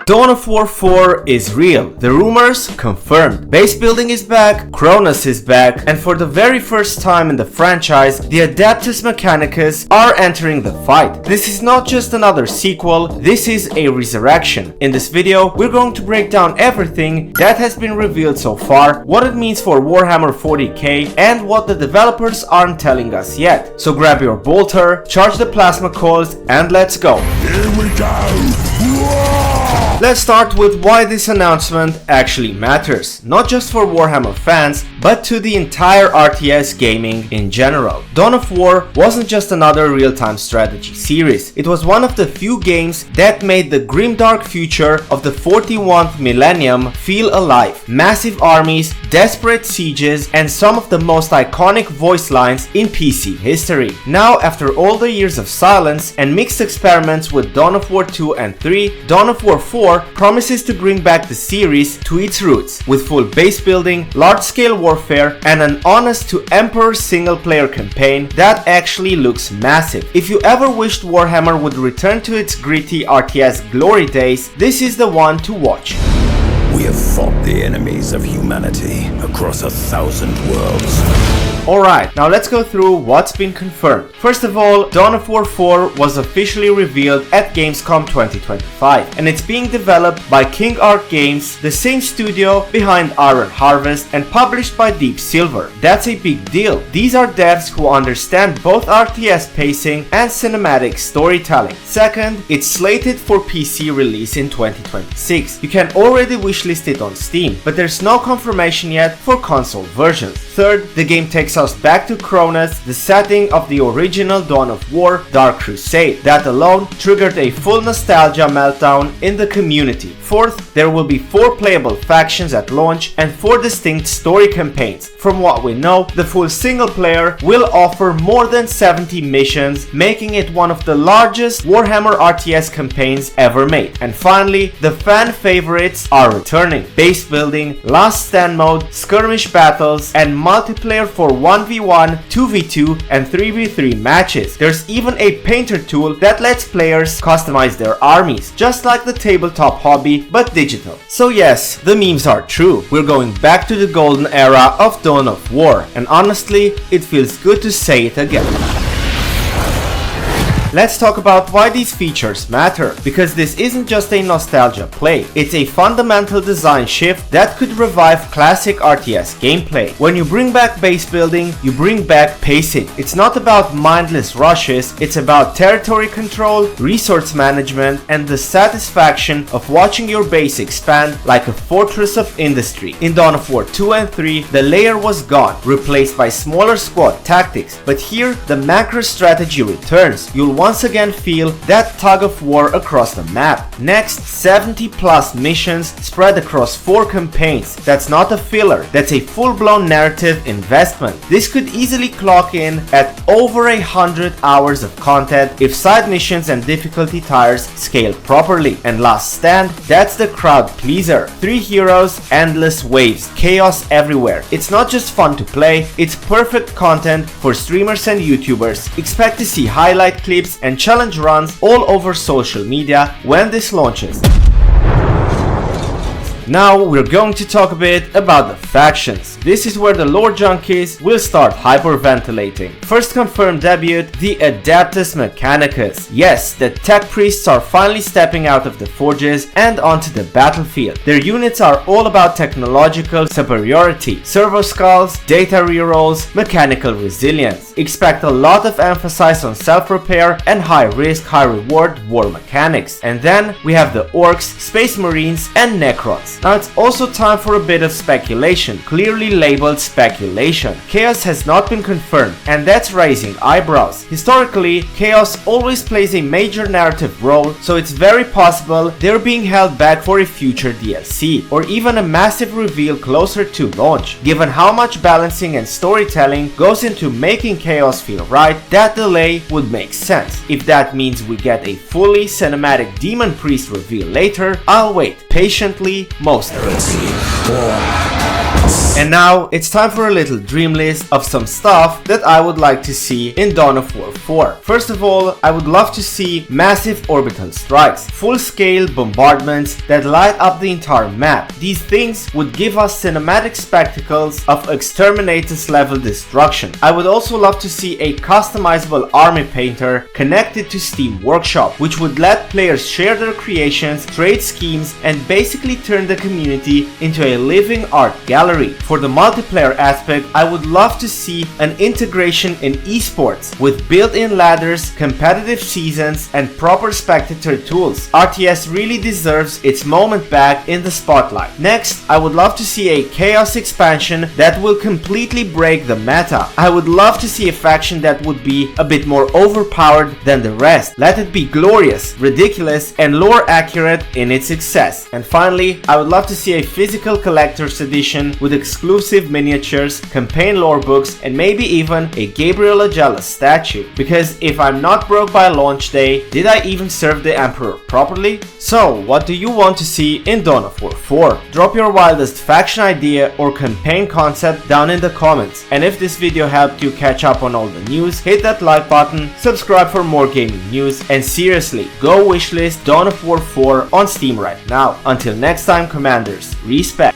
Dawn of War 4 is real. The rumors confirmed. Base building is back, Cronus is back, and for the very first time in the franchise, the Adeptus Mechanicus are entering the fight. This is not just another sequel, this is a resurrection. In this video, we're going to break down everything that has been revealed so far, what it means for Warhammer 40k, and what the developers aren't telling us yet. So grab your bolter, charge the plasma coils, and let's go. Here we go! Whoa! Let's start with why this announcement actually matters, not just for Warhammer fans, but to the entire RTS gaming in general. Dawn of War wasn't just another real-time strategy series, it was one of the few games that made the grimdark future of the 41st millennium feel alive. Massive armies, desperate sieges, and some of the most iconic voice lines in PC history. Now, after all the years of silence and mixed experiments with Dawn of War 2 and 3, Dawn of War 4 promises to bring back the series to its roots, with full base building, large-scale warfare, and an honest to Emperor single-player campaign that actually looks massive. If you ever wished Warhammer would return to its gritty RTS glory days, this is the one to watch. We have fought the enemies of humanity across 1,000 worlds. Alright, now let's go through what's been confirmed. First of all, Dawn of War 4 was officially revealed at Gamescom 2025, and it's being developed by King Arc Games, the same studio behind Iron Harvest, and published by Deep Silver. That's a big deal. These are devs who understand both RTS pacing and cinematic storytelling. Second, it's slated for PC release in 2026. You can already wishlist it on Steam, but there's no confirmation yet for console versions. Third, the game takes us back to Cronus, the setting of the original Dawn of War Dark Crusade. That alone triggered a full nostalgia meltdown in the community. Fourth, there will be 4 playable factions at launch and 4 distinct story campaigns. From what we know, the full single player will offer more than 70 missions, making it one of the largest Warhammer RTS campaigns ever made. And finally, the fan favorites are returning. Base building, last stand mode, skirmish battles, and multiplayer for 1v1, 2v2, and 3v3 matches. There's even a painter tool that lets players customize their armies, just like the tabletop hobby, but digital. So yes, the memes are true. We're going back to the golden era of Dawn of War, and honestly, it feels good to say it again. Let's talk about why these features matter, because this isn't just a nostalgia play, it's a fundamental design shift that could revive classic RTS gameplay. When you bring back base building, you bring back pacing. It's not about mindless rushes, it's about territory control, resource management, and the satisfaction of watching your base expand like a fortress of industry. In Dawn of War 2 and 3, the layer was gone, replaced by smaller squad tactics, but here the macro strategy returns. You'll once again feel that tug of war across the map. Next, 70 plus missions spread across 4 campaigns. That's not a filler, that's a full-blown narrative investment. This could easily clock in at over 100 hours of content if side missions and difficulty tiers scale properly. And last stand, that's the crowd pleaser. 3 heroes, endless waves, chaos everywhere. It's not just fun to play, it's perfect content for streamers and YouTubers. Expect to see highlight clips and challenge runs all over social media when this launches. Now we're going to talk a bit about the factions. This is where the lore junkies will start hyperventilating. First confirmed debut, the Adeptus Mechanicus. Yes, the tech priests are finally stepping out of the forges and onto the battlefield. Their units are all about technological superiority, servo skulls, data rerolls, mechanical resilience. Expect a lot of emphasis on self-repair and high risk, high reward war mechanics. And then we have the orcs, space marines, and necrons. Now it's also time for a bit of speculation, clearly labeled speculation. Chaos has not been confirmed, and that's raising eyebrows. Historically, Chaos always plays a major narrative role, so it's very possible they're being held back for a future DLC, or even a massive reveal closer to launch. Given how much balancing and storytelling goes into making Chaos feel right, that delay would make sense. If that means we get a fully cinematic Demon Priest reveal later, I'll wait patiently most of it. And now it's time for a little dream list of some stuff that I would like to see in Dawn of War 4. First of all, I would love to see massive orbital strikes, full-scale bombardments that light up the entire map. These things would give us cinematic spectacles of Exterminatus level destruction. I would also love to see a customizable army painter connected to Steam Workshop, which would let players share their creations, trade schemes, and basically turn the community into a living art gallery. For the multiplayer aspect, I would love to see an integration in esports with built-in ladders, competitive seasons, and proper spectator tools. RTS really deserves its moment back in the spotlight. Next, I would love to see a Chaos expansion that will completely break the meta. I would love to see a faction that would be a bit more overpowered than the rest. Let it be glorious, ridiculous, and lore accurate in its success. And finally, I would love to see a physical collector's edition with exclusive miniatures, campaign lore books, and maybe even a Gabriel Agella statue. Because if I'm not broke by launch day, did I even serve the Emperor properly? So, what do you want to see in Dawn of War 4? Drop your wildest faction idea or campaign concept down in the comments. And if this video helped you catch up on all the news, hit that like button, subscribe for more gaming news, and seriously, go wishlist Dawn of War 4 on Steam right now. Until next time, Commanders, respect.